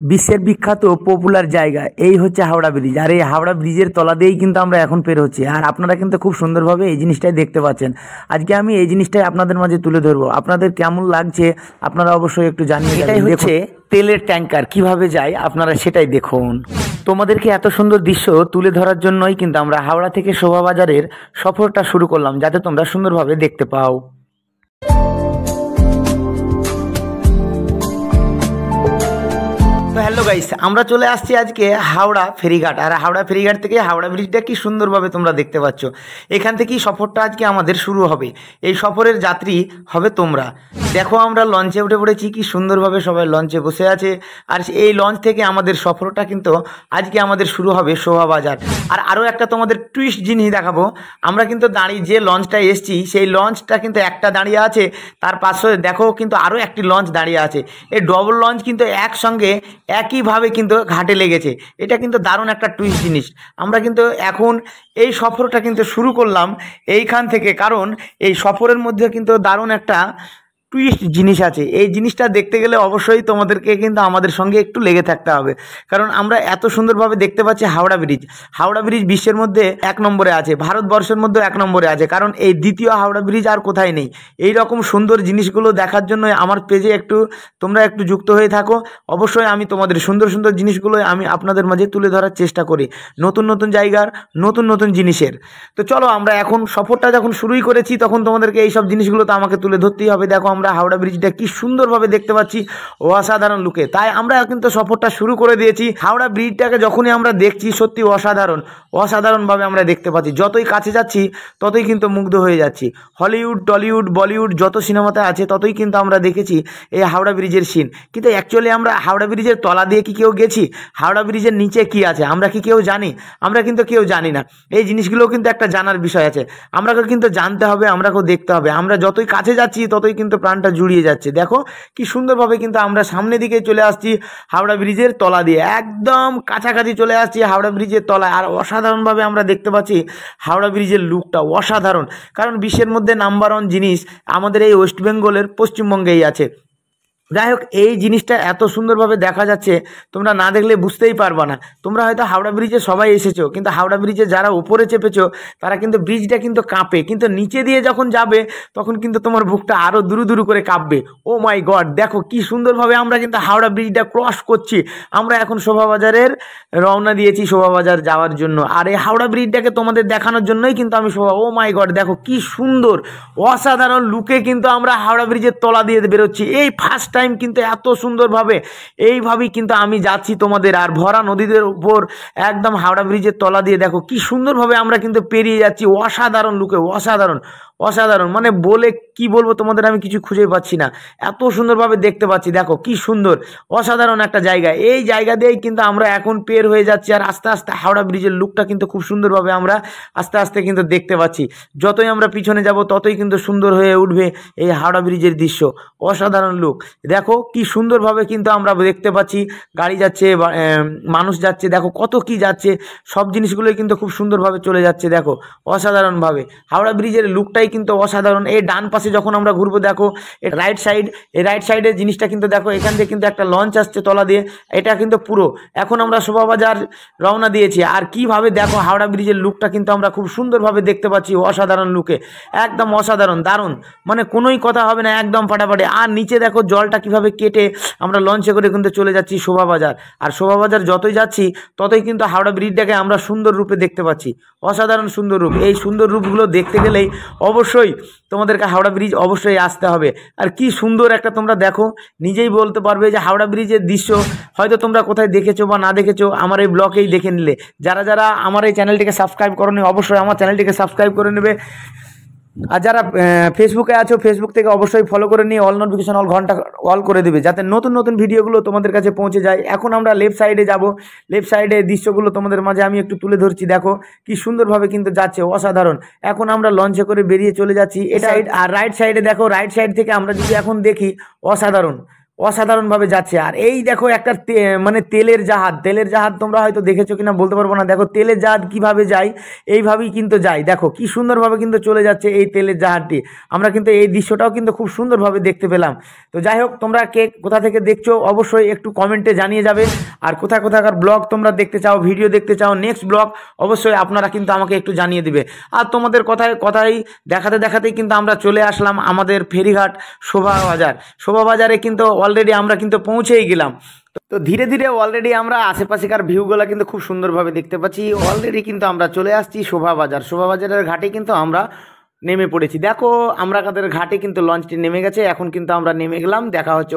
বিশ্বের বিখ্যাত পপুলার জায়গা এই হচ্ছে হাওড়া ব্রিজ। আর এই হাওড়া ব্রিজের তলা দিয়েই কিন্তু আমরা এখন পের হচ্ছি। আর আপনারা কিন্তু খুব সুন্দরভাবে এই জিনিসটাই দেখতে পাচ্ছেন। আজকে আমি এই জিনিসটাই আপনাদের মাঝে তুলে ধরবো। আপনাদের কেমন লাগছে আপনারা অবশ্যই একটু জানিয়ে দেবেন। এটাই হচ্ছে তেলের ট্যাঙ্কার কিভাবে যায় আপনারা সেটাই দেখুন। তোমাদেরকে এত সুন্দর দৃশ্য তুলে ধরার জন্যই কিন্তু আমরা হাওড়া থেকে শোভাবাজারের সফরটা শুরু করলাম, যাতে তোমরা সুন্দরভাবে দেখতে পাও। তো হ্যালো গাইস, আমরা চলে আসছি আজকে হাওড়া ফেরিঘাট। আর হাওড়া ফেরিঘাট থেকে হাওড়া ব্রিজটা কি সুন্দরভাবে তোমরা দেখতে পাচ্ছ। এখান থেকেই সফরটা আজকে আমাদের শুরু হবে। এই সফরের যাত্রী হবে তোমরা। দেখো আমরা লঞ্চে উঠে পড়েছি, কি সুন্দরভাবে সবাই লঞ্চে বসে আছে। আর এই লঞ্চ থেকে আমাদের সফরটা কিন্তু আজকে আমাদের শুরু হবে শোভাবাজার। আর আরও একটা তোমাদের টুইস্ট জিনিস দেখাবো। আমরা কিন্তু দাঁড়িয়ে যে লঞ্চটা এসছি সেই লঞ্চটা কিন্তু একটা দাঁড়িয়ে আছে, তার পাশে দেখো কিন্তু আরও একটি লঞ্চ দাঁড়িয়ে আছে। এই ডবল লঞ্চ কিন্তু একসঙ্গে একইভাবে কিন্তু ঘাটে লেগেছে। এটা কিন্তু দারুণ একটা টুইস্ট জিনিস। আমরা কিন্তু এখন এই সফরটা কিন্তু শুরু করলাম এইখান থেকে, কারণ এই সফরের মধ্যে কিন্তু দারুণ একটা টুইস্ট জিনিস আছে। এই জিনিসটা দেখতে গেলে অবশ্যই তোমাদেরকে কিন্তু আমাদের সঙ্গে একটু লেগে থাকতে হবে, কারণ আমরা এত সুন্দরভাবে দেখতে পাচ্ছি হাওড়া ব্রিজ। হাওড়া ব্রিজ বিশ্বের মধ্যে 1 নম্বরে আছে, ভারতবর্ষের মধ্যে 1 নম্বরে আছে, কারণ এই দ্বিতীয় হাওড়া ব্রিজ আর কোথায় নেই। এই রকম সুন্দর জিনিসগুলো দেখার জন্য আমার পেজে তোমরা একটু যুক্ত হয়ে থাকো। অবশ্যই আমি তোমাদের সুন্দর সুন্দর জিনিসগুলো আমি আপনাদের মাঝে তুলে ধরার চেষ্টা করি, নতুন নতুন জায়গার নতুন নতুন জিনিসের। তো চলো আমরা এখন সফরটা যখন শুরুই করেছি তখন তোমাদেরকে এই সব জিনিসগুলো তো আমাকে তুলে ধরতেই হবে। দেখো আমরা হাওড়া ব্রিজটা কি সুন্দরভাবে দেখতে পাচ্ছি, অসাধারণ লুকে। তাই আমরা কিন্তু সফরটা শুরু করে দিয়েছি। হাওড়া ব্রিজটাকে যখনই আমরা দেখছি সত্যি অসাধারণভাবে আমরা দেখতে পাচ্ছি। যতই কাছে যাচ্ছি ততই কিন্তু মুগ্ধ হয়ে যাচ্ছি। হলিউড, টলিউড, বলিউড যত সিনেমাতে আছে ততই কিন্তু আমরা দেখেছি এই হাওড়া ব্রিজের সিন। কিন্তু অ্যাকচুয়ালি আমরা হাওড়া ব্রিজের তলা দিয়ে কি কেউ গেছি? হাওড়া ব্রিজের নিচে কি আছে আমরা কি কেউ জানি? আমরা কিন্তু কেউ জানি না। এই জিনিসগুলোও কিন্তু একটা জানার বিষয় আছে, আমরাকে কিন্তু জানতে হবে, আমরাকেও দেখতে হবে। আমরা যতই কাছে যাচ্ছি ততই কিন্তু প্রাণটা জুড়িয়ে যাচ্ছে। দেখো কি সুন্দরভাবে কিন্তু আমরা সামনের দিকে চলে আসছি হাওড়া ব্রিজের তলা দিয়ে, একদম কাছাকাছি চলে আসছি হাওড়া ব্রিজের তলায়। আর অসাধারণভাবে আমরা দেখতে পাচ্ছি হাওড়া ব্রিজের লুকটা অসাধারণ, কারণ বিশ্বের মধ্যে নাম্বার 1 জিনিস আমাদের এই ওয়েস্ট বেঙ্গলের পশ্চিমবঙ্গেই আছে। যাই হোক, এই জিনিসটা এত সুন্দরভাবে দেখা যাচ্ছে, তোমরা না দেখলে বুঝতেই পারবা না। তোমরা হয়তো হাওড়া ব্রিজে সবাই এসেছো, কিন্তু হাওড়া ব্রিজে যারা উপরে চেপেছো তারা কিন্তু ব্রিজটা কিন্তু কাঁপে, কিন্তু নিচে দিয়ে যখন যাবে তখন কিন্তু তোমার বুকটা আরও দুরু দুরু করে কাঁপবে। ও মাই গড, দেখো কি সুন্দরভাবে আমরা কিন্তু হাওড়া ব্রিজটা ক্রস করছি। আমরা এখন শোভাবাজারের রওনা দিয়েছি শোভাবাজার যাওয়ার জন্য। আর এই হাওড়া ব্রিজটাকে তোমাদের দেখানোর জন্যই কিন্তু আমি ও মাই গড, দেখো কি সুন্দর অসাধারণ লুকে কিন্তু আমরা হাওড়া ব্রিজের তলা দিয়ে বেরোচ্ছি। এই ফার্স্ট টাইম কিন্তু এত সুন্দরভাবে এইভাবেই কিন্তু আমি যাচ্ছি তোমাদের। আর ভরা নদীদের উপর একদম হাওড়া ব্রিজের তলা দিয়ে দেখো কি সুন্দরভাবে আমরা কিন্তু পেরিয়ে যাচ্ছি। অসাধারণ লুকে, অসাধারণ মানে বলে কি বলবো তোমাদের, আমি কিছু খুঁজে পাচ্ছি না, এত সুন্দরভাবে দেখতে পাচ্ছি। দেখো কি সুন্দর অসাধারণ একটা জায়গা। এই জায়গা দিয়েই কিন্তু আমরা এখন পের হয়ে যাচ্ছি। আর আস্তে আস্তে হাওড়া ব্রিজের লুকটা কিন্তু খুব সুন্দরভাবে আমরা আস্তে আস্তে কিন্তু দেখতে পাচ্ছি। যতই আমরা পিছনে যাব ততই কিন্তু সুন্দর হয়ে উঠবে এই হাওড়া ব্রিজের দৃশ্য। অসাধারণ লুক, দেখো কি সুন্দরভাবে কিন্তু আমরা দেখতে পাচ্ছি। গাড়ি যাচ্ছে, মানুষ যাচ্ছে, দেখো কত কি যাচ্ছে, সব জিনিসগুলোই কিন্তু খুব সুন্দরভাবে চলে যাচ্ছে। দেখো অসাধারণভাবে হাওড়া ব্রিজের লুকটাই কিন্তু অসাধারণ। এই ডান পাশে যখন আমরা ঘুরবো দেখো এই রাইট সাইডের জিনিসটা কিন্তু দেখো, এখান থেকে কিন্তু একটা লঞ্চ আসছে তলা দিয়ে। এটা কিন্তু পুরো এখন আমরা শোভাবাজার রওনা দিয়েছি। আর কিভাবে দেখো হাওড়া ব্রিজের লুকটা কিন্তু আমরা খুব সুন্দরভাবে দেখতে পাচ্ছি, অসাধারণ লুকে, একদম অসাধারণ, দারুণ, মানে কোনোই কথা হবে না, একদম ফাটাফাটি। আর নিচে দেখো জলটা কিভাবে কেটে আমরা লঞ্চে করে কিন্তু চলে যাচ্ছি শোভাবাজার। আর শোভাবাজার যতই যাচ্ছি ততই কিন্তু হাওড়া ব্রিজটাকে আমরা সুন্দর রূপে দেখতে পাচ্ছি, অসাধারণ সুন্দর রূপ। এই সুন্দর রূপগুলো দেখতে গেলেই অবশ্যই তোমাদেরকে হাওড়া ব্রিজ অবশ্যই আসতে হবে। আর কি সুন্দর একটা, তোমরা দেখো নিজেই বলতে পারবে যে হাওড়া ব্রিজের দৃশ্য হয়তো তোমরা কোথায় দেখেছো বা না দেখেছো, আমার এই ব্লগেই দেখে নিলে। যারা যারা আমার এই চ্যানেলটিকে সাবস্ক্রাইব করোনি অবশ্যই আমার চ্যানেলটিকে সাবস্ক্রাইব করে নেবে। আর যারা ফেসবুকে আছো ফেসবুক থেকে অবশ্যই ফলো করে নিয়ে অল নোটিফিকেশন ঘন্টা অল করে দেবে, যাতে নতুন নতুন ভিডিওগুলো তোমাদের কাছে পৌঁছে যায়। এখন আমরা লেফট সাইডে যাব, লেফট সাইডে দৃশ্যগুলো তোমাদের মাঝে আমি একটু তুলে ধরছি। দেখো কি সুন্দরভাবে কিন্তু যাচ্ছে, অসাধারণ। এখন আমরা লঞ্চে করে বেরিয়ে চলে যাচ্ছি এটা। আর রাইট সাইডে দেখো, রাইট সাইড থেকে আমরা যদি এখন দেখি অসাধারণ, অসাধারণভাবে যাচ্ছে। আর এই দেখো একটা মানে তেলের জাহাজ তোমরা হয়তো দেখেছো কিনা বলতে পারবো না। দেখো তেলের জাহাজ কিভাবে যায়, এইভাবেই কিন্তু যায়। দেখো কি সুন্দরভাবে কিন্তু চলে যাচ্ছে এই তেলের জাহাজটি। আমরা কিন্তু এই দৃশ্যটাও কিন্তু খুব সুন্দরভাবে দেখতে পেলাম। তো যাই হোক, তোমরা কে কোথা থেকে দেখছো অবশ্যই একটু কমেন্টে জানিয়ে যাবে। আর কোথাকার ব্লগ তোমরা দেখতে চাও, ভিডিও দেখতে চাও, নেক্সট ব্লগ অবশ্যই আপনারা কিন্তু আমাকে একটু জানিয়ে দিবে। আর তোমাদের কথাই দেখাতেই কিন্তু আমরা চলে আসলাম আমাদের ফেরিঘাট শোভাবাজারে কিন্তু অলরেডি আমরা কিন্তু পৌঁছেই গেলাম। তো ধীরে ধীরে অলরেডি আমরা আশেপাশেকার ভিউগুলো কিন্তু খুব সুন্দরভাবে দেখতে পাচ্ছি। অলরেডি কিন্তু আমরা চলে আসছি শোভাবাজারের ঘাটে কিন্তু আমরা নেমে পড়েছি। দেখো আমরা ঘাটে কিন্তু লঞ্চটি নেমে গেছে। এখন কিন্তু আমরা নেমে গেলাম। দেখা হচ্ছে